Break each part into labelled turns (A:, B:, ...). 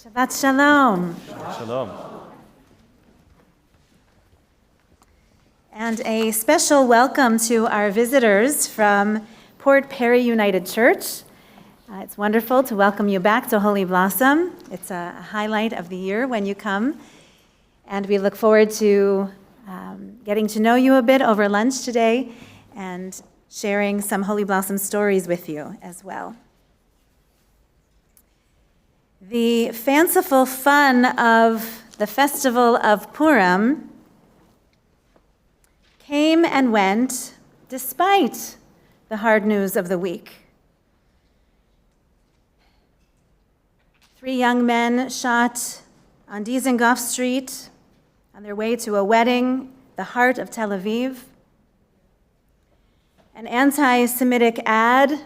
A: Shabbat Shalom.
B: Shalom.
A: And a special welcome to our visitors from Port Perry United Church. It's wonderful to welcome you back to Holy Blossom. It's a highlight of the year when you come. And we look forward to getting to know you a bit over lunch today and sharing some Holy Blossom stories with you as well. The fanciful fun of the festival of Purim came and went despite the hard news of the week. 3 young men shot on Dizengoff Street on their way to a wedding, the heart of Tel Aviv. An anti-Semitic ad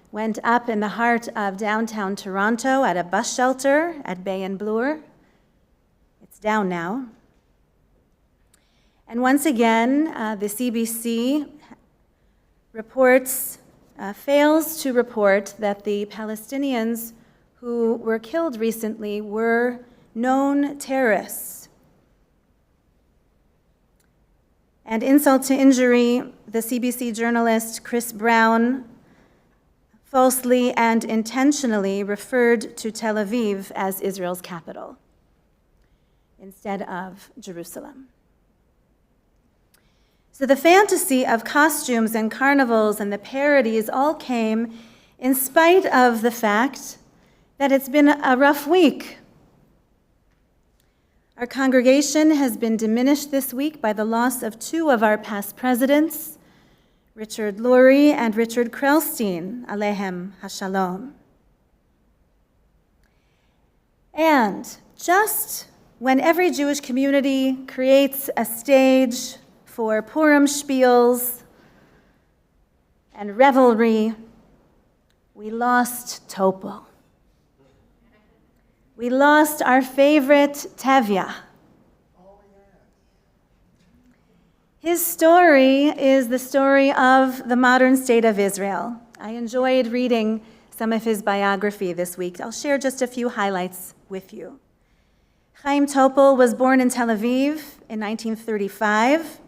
A: went up in the heart of downtown Toronto at a bus shelter at Bay and Bloor. It's down now. And once again, the CBC fails to report that the Palestinians who were killed recently were known terrorists. And insult to injury, the CBC journalist Chris Brown falsely and intentionally referred to Tel Aviv as Israel's capital instead of Jerusalem. So the fantasy of costumes and carnivals and the parodies all came in spite of the fact that it's been a rough week. Our congregation has been diminished this week by the loss of 2 of our past presidents, Richard Lurie and Richard Krellstein, Alehem Hashalom. And just when every Jewish community creates a stage for Purim spiels and revelry, we lost Topol. We lost our favorite Tevya. His story is the story of the modern state of Israel. I enjoyed reading some of his biography this week. I'll share just a few highlights with you. Chaim Topol was born in Tel Aviv in 1935.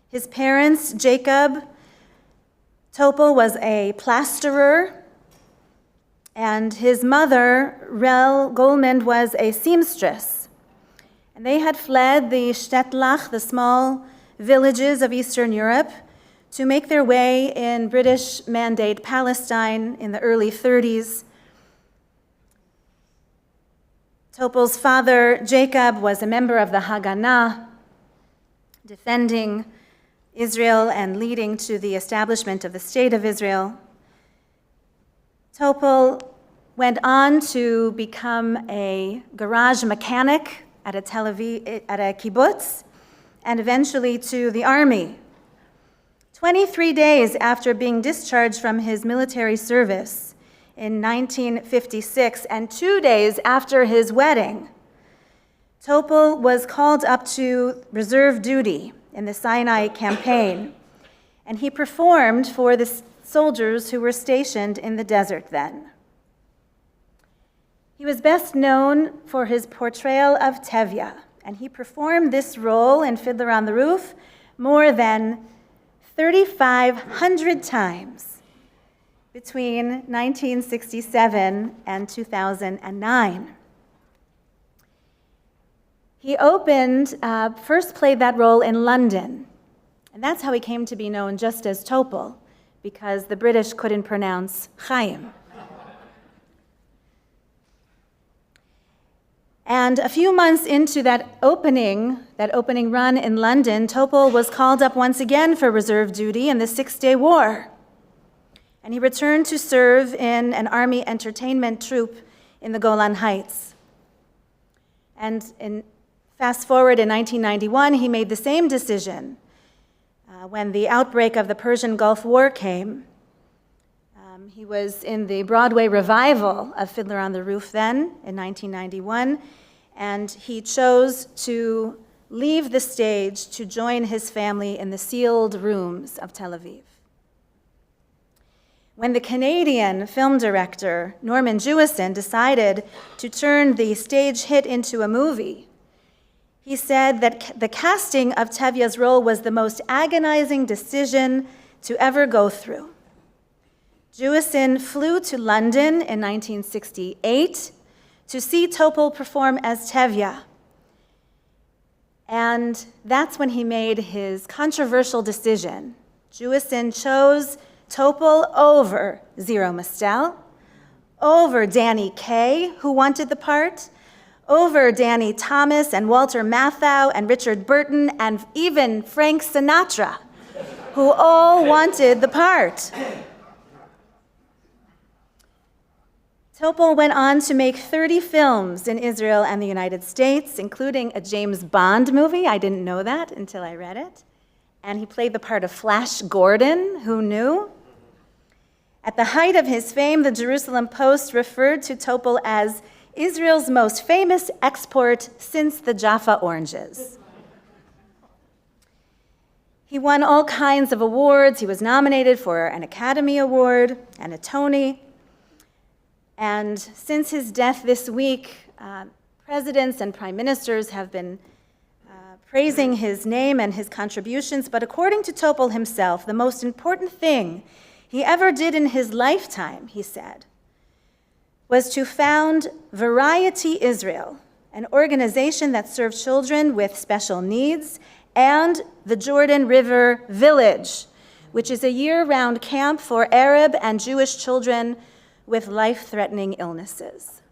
A: His parents, Jacob Topol, was a plasterer, and his mother, Rel Goldman, was a seamstress. And they had fled the Shtetlach, the small villages of Eastern Europe, to make their way in British Mandate Palestine in the early 30s. Topol's father, Jacob, was a member of the Haganah, defending Israel and leading to the establishment of the State of Israel. Topol went on to become a garage mechanic at a kibbutz, and eventually to the army. 23 days after being discharged from his military service in 1956, and 2 days after his wedding, Topol was called up to reserve duty in the Sinai campaign, and he performed for the soldiers who were stationed in the desert then. He was best known for his portrayal of Tevya, and he performed this role in Fiddler on the Roof more than 3,500 times between 1967 and 2009. He first played that role in London, and that's how he came to be known just as Topol, because the British couldn't pronounce Chaim. And a few months into that opening run in London, Topol was called up once again for reserve duty in the Six-Day War. And he returned to serve in an army entertainment troupe in the Golan Heights. And fast forward in 1991, he made the same decision when the outbreak of the Persian Gulf War came. He was in the Broadway revival of Fiddler on the Roof then, in 1991, and he chose to leave the stage to join his family in the sealed rooms of Tel Aviv. When the Canadian film director Norman Jewison decided to turn the stage hit into a movie, he said that the casting of Tevye's role was the most agonizing decision to ever go through. Jewison flew to London in 1968 to see Topol perform as Tevye. And that's when he made his controversial decision. Jewison chose Topol over Zero Mostel, over Danny Kaye, who wanted the part, over Danny Thomas and Walter Matthau and Richard Burton and even Frank Sinatra, who all wanted the part. Topol went on to make 30 films in Israel and the United States, including a James Bond movie. I didn't know that until I read it. And he played the part of Flash Gordon, who knew? At the height of his fame, the Jerusalem Post referred to Topol as Israel's most famous export since the Jaffa oranges. He won all kinds of awards. He was nominated for an Academy Award and a Tony. And since his death this week, presidents and prime ministers have been praising his name and his contributions. But according to Topol himself, the most important thing he ever did in his lifetime, he said, was to found Variety Israel, an organization that served children with special needs, and the Jordan River Village, which is a year-round camp for Arab and Jewish children with life-threatening illnesses.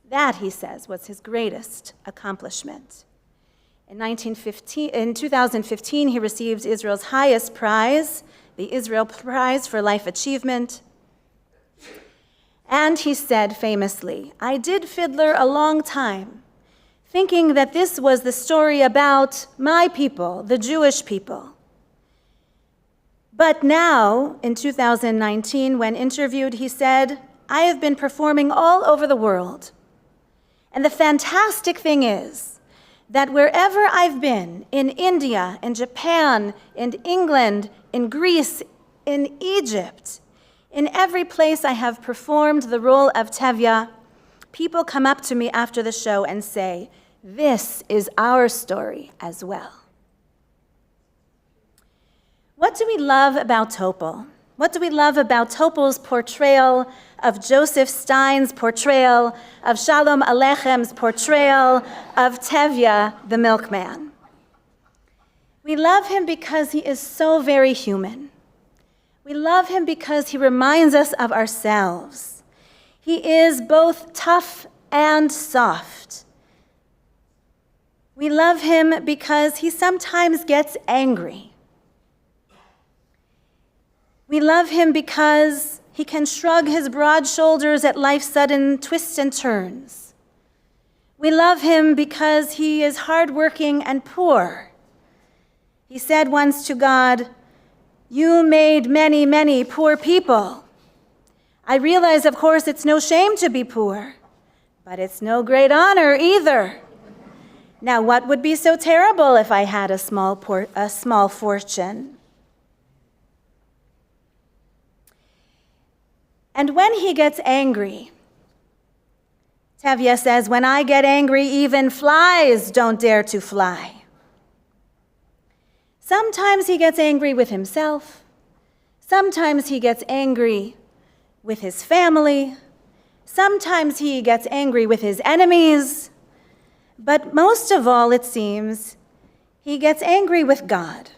A: That, he says, was his greatest accomplishment. In 2015, he received Israel's highest prize, the Israel Prize for Life Achievement. And he said famously, "I did fiddler a long time, thinking that this was the story about my people, the Jewish people. But now, in 2019, when interviewed, he said, I have been performing all over the world. And the fantastic thing is that wherever I've been, in India, in Japan, in England, in Greece, in Egypt, in every place I have performed the role of Tevye, people come up to me after the show and say, this is our story as well." What do we love about Topol? What do we love about Topol's portrayal of Joseph Stein's portrayal of Shalom Aleichem's portrayal of Tevye the milkman? We love him because he is so very human. We love him because he reminds us of ourselves. He is both tough and soft. We love him because he sometimes gets angry. We love him because he can shrug his broad shoulders at life's sudden twists and turns. We love him because he is hardworking and poor. He said once to God, "You made many, many poor people. I realize, of course, it's no shame to be poor, but it's no great honor either. Now, what would be so terrible if I had a small fortune?" And when he gets angry, Tevye says, "When I get angry, even flies don't dare to fly." Sometimes he gets angry with himself. Sometimes he gets angry with his family. Sometimes he gets angry with his enemies. But most of all, it seems, he gets angry with God.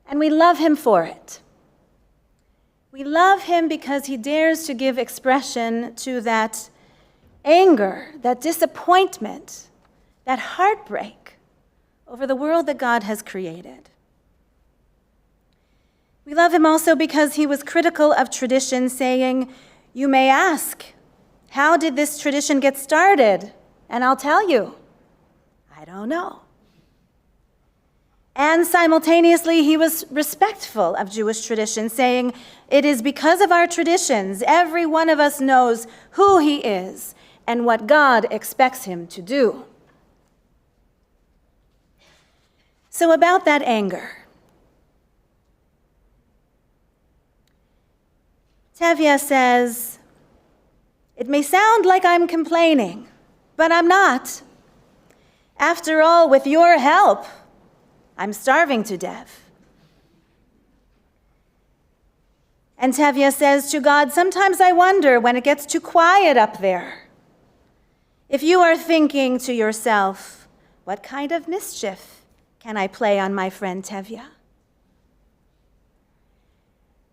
A: And we love him for it. We love him because he dares to give expression to that anger, that disappointment, that heartbreak over the world that God has created. We love him also because he was critical of tradition, saying, "You may ask, how did this tradition get started? And I'll tell you, I don't know." And simultaneously, he was respectful of Jewish tradition, saying, "It is because of our traditions, every one of us knows who he is and what God expects him to do." So about that anger. Tevye says, "It may sound like I'm complaining, but I'm not. After all, with your help, I'm starving to death." And Tevye says to God, "Sometimes I wonder when it gets too quiet up there, if you are thinking to yourself, what kind of mischief can I play on my friend Tevye?"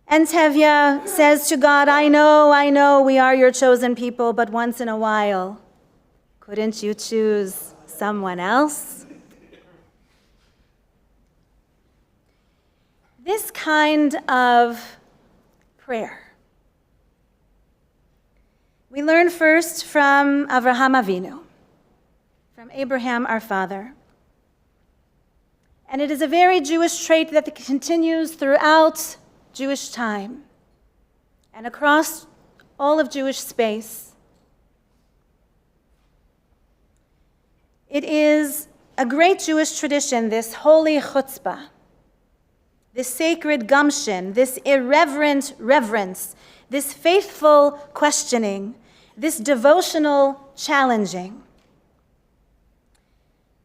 A: And Tevye says to God, I know, we are your chosen people, but once in a while, couldn't you choose someone else?" This kind of prayer we learn first from Avraham Avinu, from Abraham our father. And it is a very Jewish trait that continues throughout Jewish time and across all of Jewish space. It is a great Jewish tradition, this holy chutzpah, this sacred gumption, this irreverent reverence, this faithful questioning, this devotional challenging.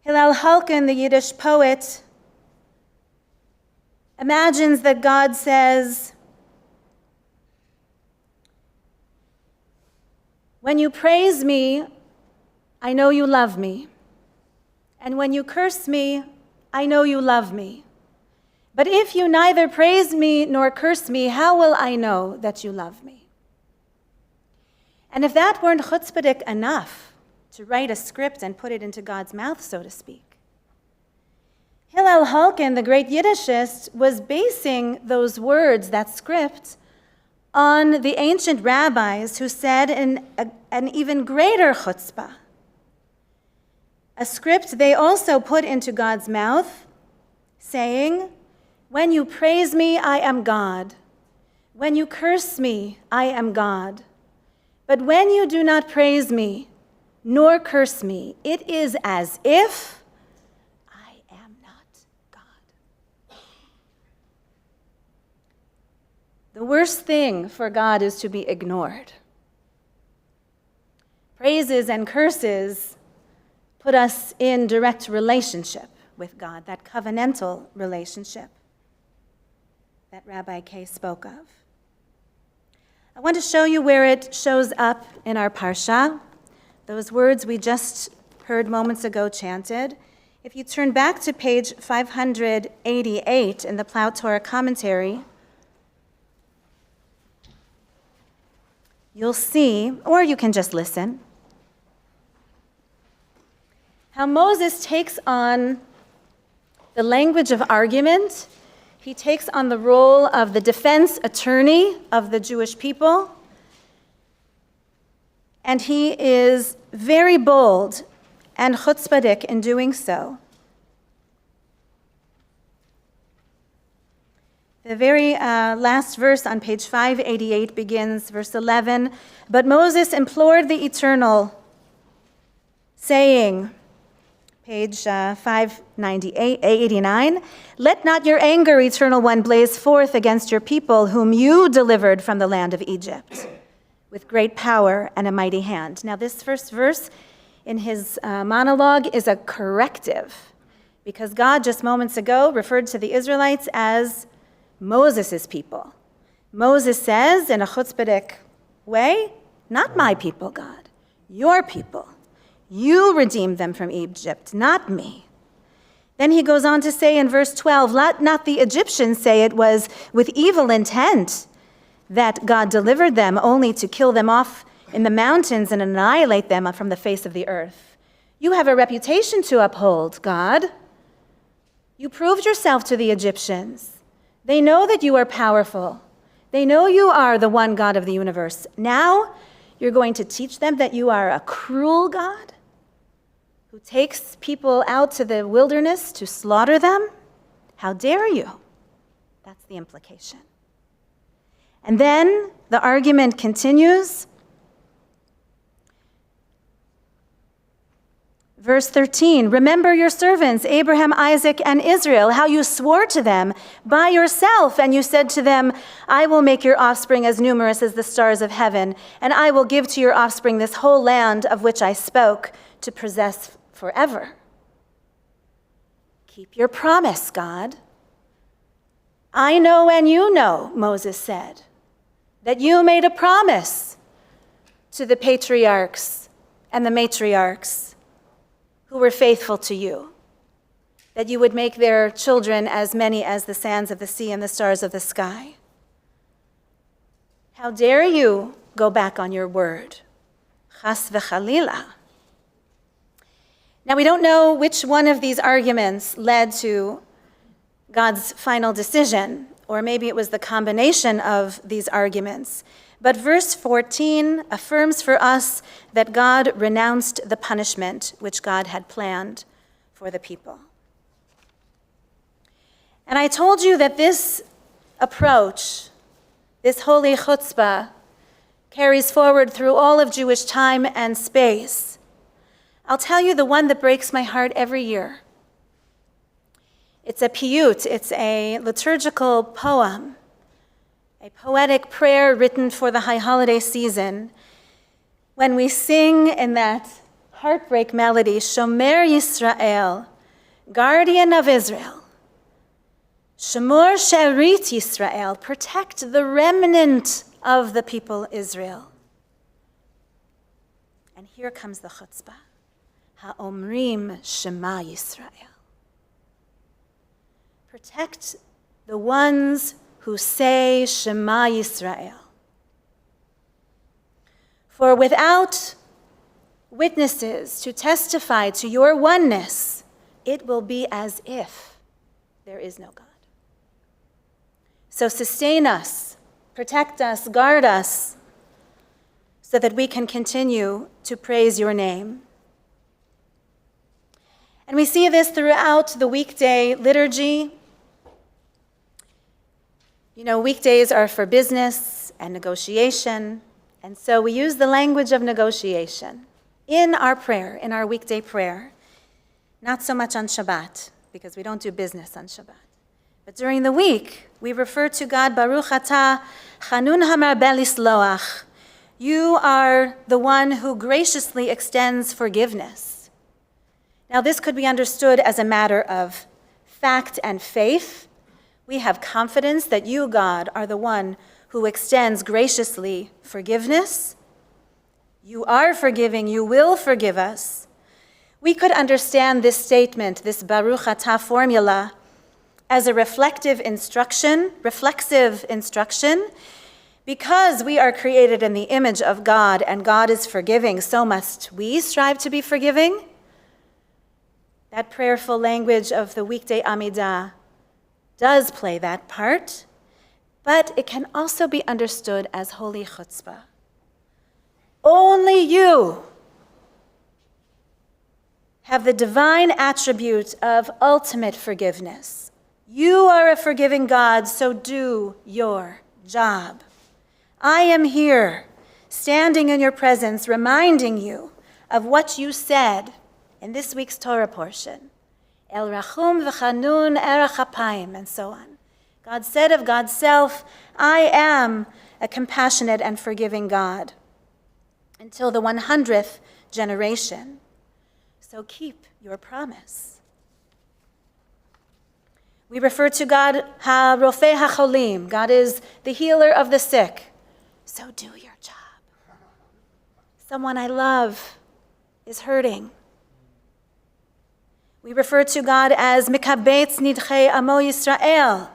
A: Hillel Halkin, the Yiddish poet, imagines that God says, "When you praise me, I know you love me. And when you curse me, I know you love me. But if you neither praise me nor curse me, how will I know that you love me?" And if that weren't chutzpahdik enough to write a script and put it into God's mouth, so to speak, Hillel Halkin, the great Yiddishist, was basing those words, that script, on the ancient rabbis who said an even greater chutzpah, a script they also put into God's mouth, saying, "When you praise me, I am God. When you curse me, I am God. But when you do not praise me, nor curse me, it is as if I am not God." The worst thing for God is to be ignored. Praises and curses put us in direct relationship with God, that covenantal relationship that Rabbi Kay spoke of. I want to show you where it shows up in our parsha, those words we just heard moments ago chanted. If you turn back to page 588 in the Plough Torah commentary, you'll see, or you can just listen, how Moses takes on the language of argument. He takes on the role of the defense attorney of the Jewish people, and he is very bold and chutzpahdik in doing so. The very last verse on page 588 begins, verse 11, "But Moses implored the Eternal, saying," page 589, "Let not your anger, Eternal One, blaze forth against your people, whom you delivered from the land of Egypt, with great power and a mighty hand." Now, this first verse in his monologue is a corrective, because God just moments ago referred to the Israelites as Moses' people. Moses says in a chutzpahdik way, "Not my people, God, your people. You redeemed them from Egypt, not me." Then he goes on to say in verse 12, "Let not the Egyptians say it was with evil intent that God delivered them, only to kill them off in the mountains and annihilate them from the face of the earth. You have a reputation to uphold, God. You proved yourself to the Egyptians. They know that you are powerful. They know you are the one God of the universe. Now you're going to teach them that you are a cruel God who takes people out to the wilderness to slaughter them? How dare you?" That's the implication. And then the argument continues. Verse 13, remember your servants, Abraham, Isaac, and Israel, how you swore to them by yourself, and you said to them, I will make your offspring as numerous as the stars of heaven, and I will give to your offspring this whole land of which I spoke to possess forever. Keep your promise, God. I know and you know, Moses said, that you made a promise to the patriarchs and the matriarchs who were faithful to you, that you would make their children as many as the sands of the sea and the stars of the sky. How dare you go back on your word? Chas v'chalila. Now, we don't know which one of these arguments led to God's final decision, or maybe it was the combination of these arguments. But verse 14 affirms for us that God renounced the punishment which God had planned for the people. And I told you that this approach, this holy chutzpah, carries forward through all of Jewish time and space. I'll tell you the one that breaks my heart every year. It's a piyut, it's a liturgical poem, a poetic prayer written for the high holiday season, when we sing in that heartbreak melody, Shomer Yisrael, guardian of Israel, Shemor Sherit Yisrael, protect the remnant of the people Israel. And here comes the chutzpah, Ha'omrim Shema Yisrael. Protect the ones who say Shema Yisrael. For without witnesses to testify to your oneness, it will be as if there is no God. So sustain us, protect us, guard us, so that we can continue to praise your name. And we see this throughout the weekday liturgy. You know, weekdays are for business and negotiation, and so we use the language of negotiation in our prayer, in our weekday prayer. Not so much on Shabbat, because we don't do business on Shabbat. But during the week, we refer to God, Baruch Atah, Chanun Hamarbel Isloach. You are the one who graciously extends forgiveness. Now, this could be understood as a matter of fact and faith. We have confidence that you, God, are the one who extends graciously forgiveness. You are forgiving, you will forgive us. We could understand this statement, this Baruch Atah formula, as a reflexive instruction, because we are created in the image of God and God is forgiving, so must we strive to be forgiving. That prayerful language of the weekday Amidah does play that part, but it can also be understood as holy chutzpah. Only you have the divine attribute of ultimate forgiveness. You are a forgiving God, so do your job. I am here, standing in your presence, reminding you of what you said in this week's Torah portion. El Rachum v'Chanun Erech Apayim, and so on. God said of God's self, I am a compassionate and forgiving God, until the 100th generation. So keep your promise. We refer to God, Ha-Rofei HaCholim. God is the healer of the sick. So do your job. Someone I love is hurting. We refer to God as Mikabetz Nidchei Amo Yisrael.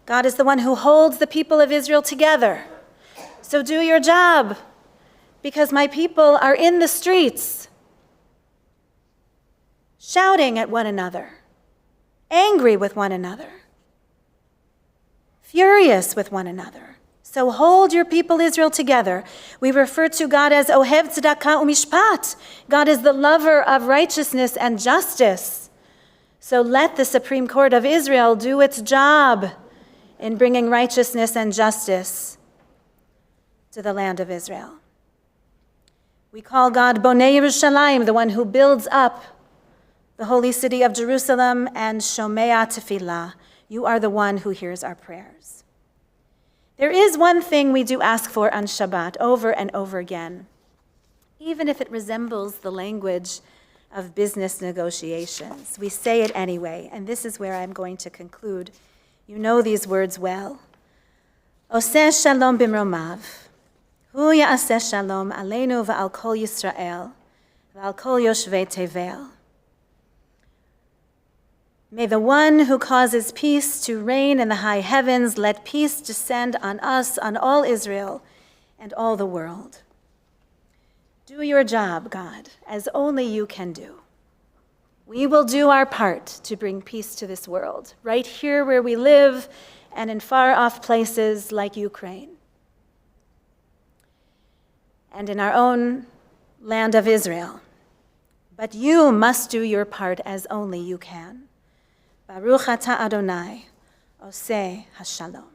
A: God is the one who holds the people of Israel together. So do your job, because my people are in the streets, shouting at one another, angry with one another, furious with one another. So hold your people Israel together. We refer to God as Ohev Tzedakah Umishpat. God is the lover of righteousness and justice. So let the Supreme Court of Israel do its job in bringing righteousness and justice to the land of Israel. We call God Bonei Yerushalayim, the one who builds up the holy city of Jerusalem, and Shomea Tefillah. You are the one who hears our prayers. There is one thing we do ask for on Shabbat over and over again, even if it resembles the language of business negotiations. We say it anyway, and this is where I'm going to conclude. You know these words well. Oseh shalom bimromav, hu ya'aseh shalom aleinu va'al kol Yisrael, va'al kol yoshvei tevel. May the one who causes peace to reign in the high heavens let peace descend on us, on all Israel, and all the world. Do your job, God, as only you can do. We will do our part to bring peace to this world, right here where we live and in far-off places like Ukraine. And in our own land of Israel. But you must do your part as only you can. Baruch atah Adonai, oseh hashalom.